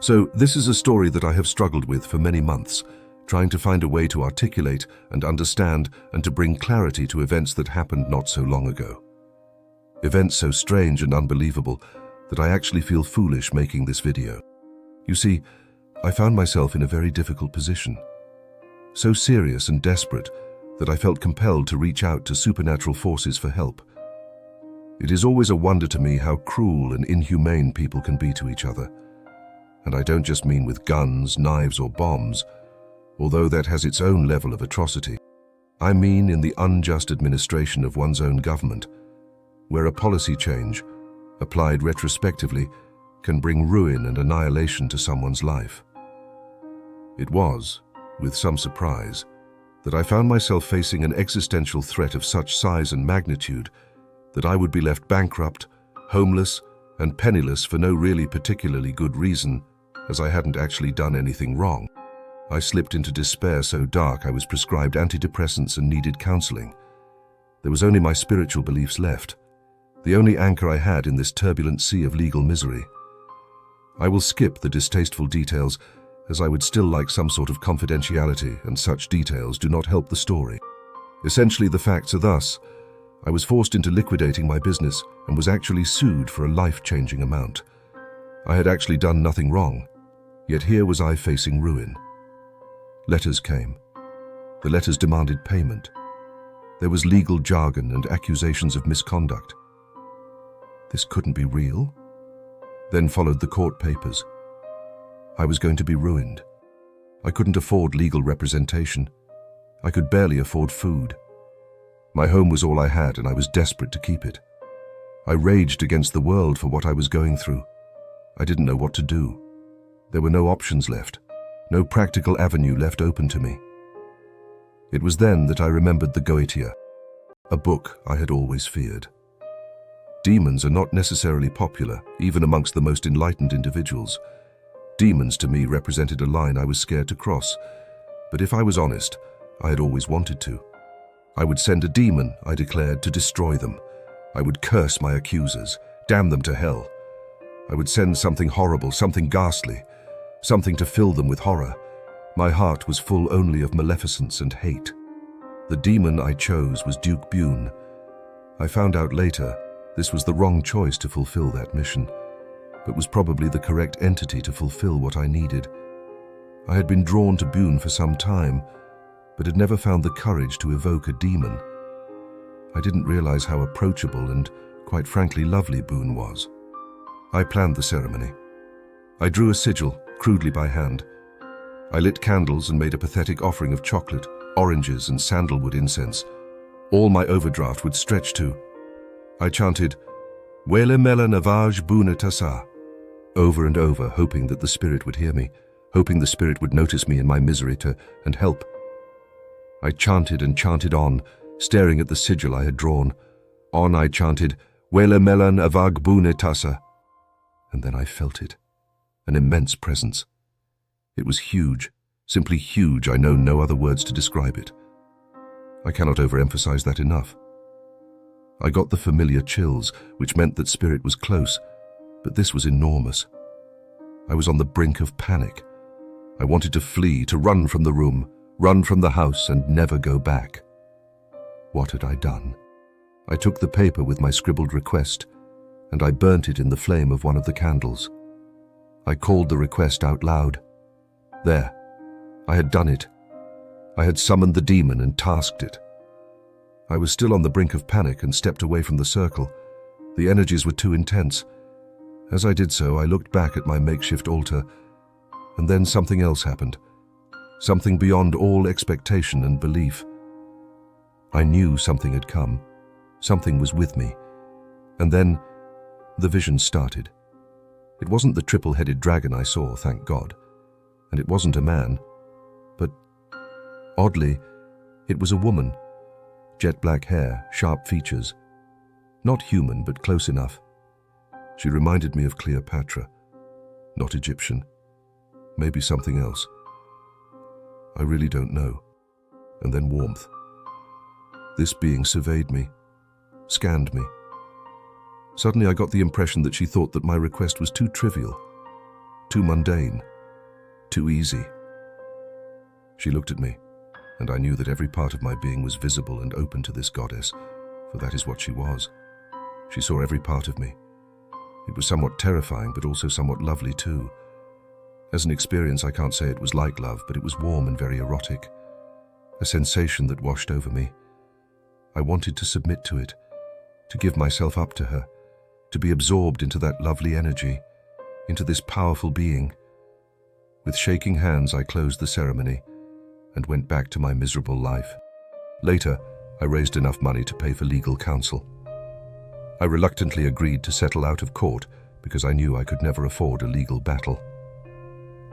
So this is a story that I have struggled with for many months, trying to find a way to articulate and understand and to bring clarity to events that happened not so long ago. Events so strange and unbelievable that I actually feel foolish making this video. You see, I found myself in a very difficult position. So serious and desperate that I felt compelled to reach out to supernatural forces for help. It is always a wonder to me how cruel and inhumane people can be to each other. And I don't just mean with guns, knives or bombs, although that has its own level of atrocity. I mean in the unjust administration of one's own government, where a policy change, applied retrospectively, can bring ruin and annihilation to someone's life. It was, with some surprise, that I found myself facing an existential threat of such size and magnitude that I would be left bankrupt, homeless, and penniless for no really particularly good reason, as I hadn't actually done anything wrong. I slipped into despair so dark I was prescribed antidepressants and needed counseling. There was only my spiritual beliefs left, the only anchor I had in this turbulent sea of legal misery. I will skip the distasteful details, as I would still like some sort of confidentiality, and such details do not help the story. Essentially, the facts are thus: I was forced into liquidating my business and was actually sued for a life-changing amount. I had actually done nothing wrong, yet here was I facing ruin. Letters came. The letters demanded payment. There was legal jargon and accusations of misconduct. This couldn't be real. Then followed the court papers. I was going to be ruined. I couldn't afford legal representation. I could barely afford food. My home was all I had, and I was desperate to keep it. I raged against the world for what I was going through. I didn't know what to do. There were no options left, no practical avenue left open to me. It was then that I remembered the Goetia, a book I had always feared. Demons are not necessarily popular, even amongst the most enlightened individuals. Demons to me represented a line I was scared to cross, but if I was honest, I had always wanted to. I would send a demon, I declared, to destroy them. I would curse my accusers, damn them to hell. I would send something horrible, something ghastly, something to fill them with horror. My heart was full only of maleficence and hate. The demon I chose was Duchess Bune. I found out later this was the wrong choice to fulfill that mission, but was probably the correct entity to fulfill what I needed. I had been drawn to Bune for some time, but had never found the courage to evoke a demon. I didn't realize how approachable and, quite frankly, lovely Bune was. I planned the ceremony. I drew a sigil, crudely by hand. I lit candles and made a pathetic offering of chocolate, oranges, and sandalwood incense. All my overdraft would stretch to. I chanted, "Wele mela navaj Bune tasa," over and over, hoping that the spirit would hear me, hoping the spirit would notice me in my misery and help. I chanted and chanted on, staring at the sigil I had drawn. On I chanted, "Wele melan avag Bune tasa." And then I felt it, an immense presence. It was huge, simply huge. I know no other words to describe it. I cannot overemphasize that enough. I got the familiar chills, which meant that spirit was close, but this was enormous. I was on the brink of panic. I wanted to flee, to run from the room, run from the house, and never go back. What had I done? I took the paper with my scribbled request, and I burnt it in the flame of one of the candles. I called the request out loud. There, I had done it. I had summoned the demon and tasked it. I was still on the brink of panic and stepped away from the circle. The energies were too intense. As I did so, I looked back at my makeshift altar, and then something else happened. Something beyond all expectation and belief. I knew something had come. Something was with me. And then the vision started. It wasn't the triple-headed dragon I saw, thank God. And it wasn't a man. But, oddly, it was a woman. Jet black hair, sharp features. Not human, but close enough. She reminded me of Cleopatra. Not Egyptian. Maybe something else. I really don't know. And then warmth. This being surveyed me, scanned me. Suddenly I got the impression that she thought that my request was too trivial. too mundane, too easy. She looked at me, and I knew that every part of my being was visible and open to this goddess, for that is what she was. She saw every part of me. It was somewhat terrifying, but also somewhat lovely too. As an experience, I can't say it was like love, but it was warm and very erotic. A sensation that washed over me. I wanted to submit to it, to give myself up to her, to be absorbed into that lovely energy, into this powerful being. With shaking hands, I closed the ceremony and went back to my miserable life. Later, I raised enough money to pay for legal counsel. I reluctantly agreed to settle out of court because I knew I could never afford a legal battle.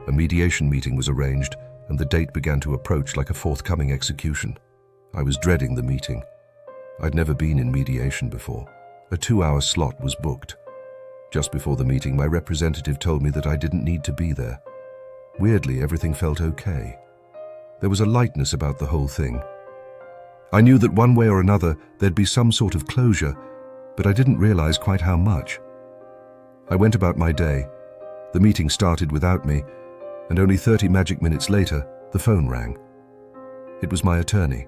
A mediation meeting was arranged, and the date began to approach like a forthcoming execution. I was dreading the meeting. I'd never been in mediation before. A 2-hour slot was booked. Just before the meeting, my representative told me that I didn't need to be there. Weirdly, everything felt okay. There was a lightness about the whole thing. I knew that one way or another there'd be some sort of closure, but I didn't realize quite how much. I went about my day. The meeting started without me, and only 30 magic minutes later, the phone rang. It was my attorney.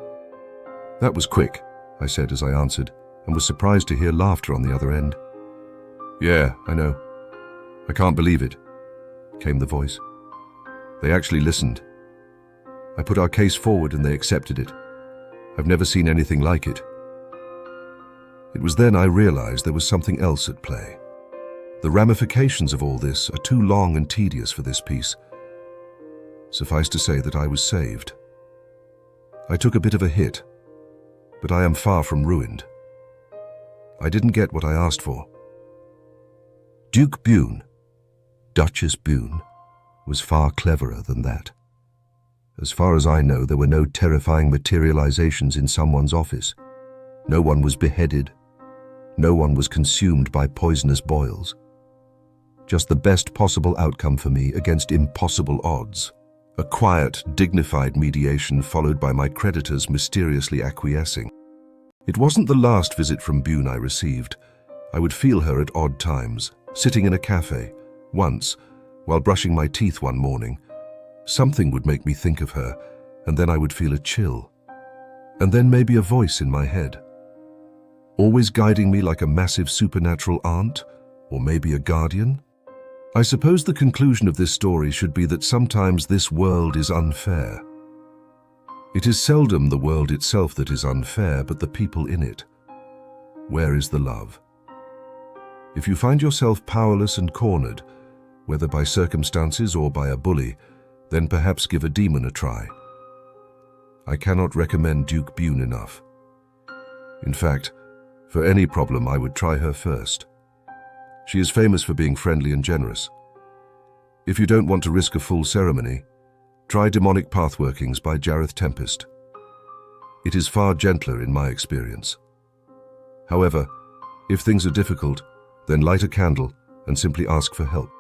"That was quick," I said as I answered, and was surprised to hear laughter on the other end. "Yeah, I know. I can't believe it," came the voice. "They actually listened. I put our case forward and they accepted it. I've never seen anything like it." It was then I realized there was something else at play. The ramifications of all this are too long and tedious for this piece. Suffice to say that I was saved. I took a bit of a hit, but I am far from ruined. I didn't get what I asked for. Duke Bune, Duchess Bune, was far cleverer than that. As far as I know, there were no terrifying materializations in someone's office. No one was beheaded. No one was consumed by poisonous boils. Just the best possible outcome for me against impossible odds. A quiet, dignified mediation followed by my creditors mysteriously acquiescing. It wasn't the last visit from Bune I received. I would feel her at odd times, sitting in a cafe. Once, while brushing my teeth one morning, something would make me think of her, and then I would feel a chill. And then maybe a voice in my head. Always guiding me like a massive supernatural aunt, or maybe a guardian? I suppose the conclusion of this story should be that sometimes this world is unfair. It is seldom the world itself that is unfair, but the people in it. Where is the love? If you find yourself powerless and cornered, whether by circumstances or by a bully, then perhaps give a demon a try. I cannot recommend Duke Bune enough. In fact, for any problem I would try her first. She is famous for being friendly and generous. If you don't want to risk a full ceremony, try Demonic Pathworkings by Jareth Tempest. It is far gentler in my experience. However, if things are difficult, then light a candle and simply ask for help.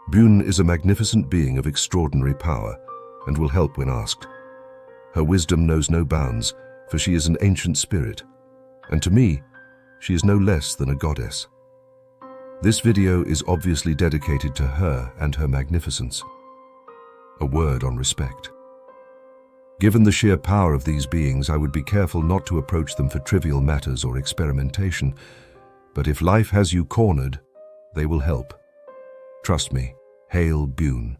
Bune is a magnificent being of extraordinary power and will help when asked. Her wisdom knows no bounds, for she is an ancient spirit, and to me, she is no less than a goddess. This video is obviously dedicated to her and her magnificence. A word on respect. Given the sheer power of these beings, I would be careful not to approach them for trivial matters or experimentation, but if life has you cornered, they will help. Trust me, hail Bune.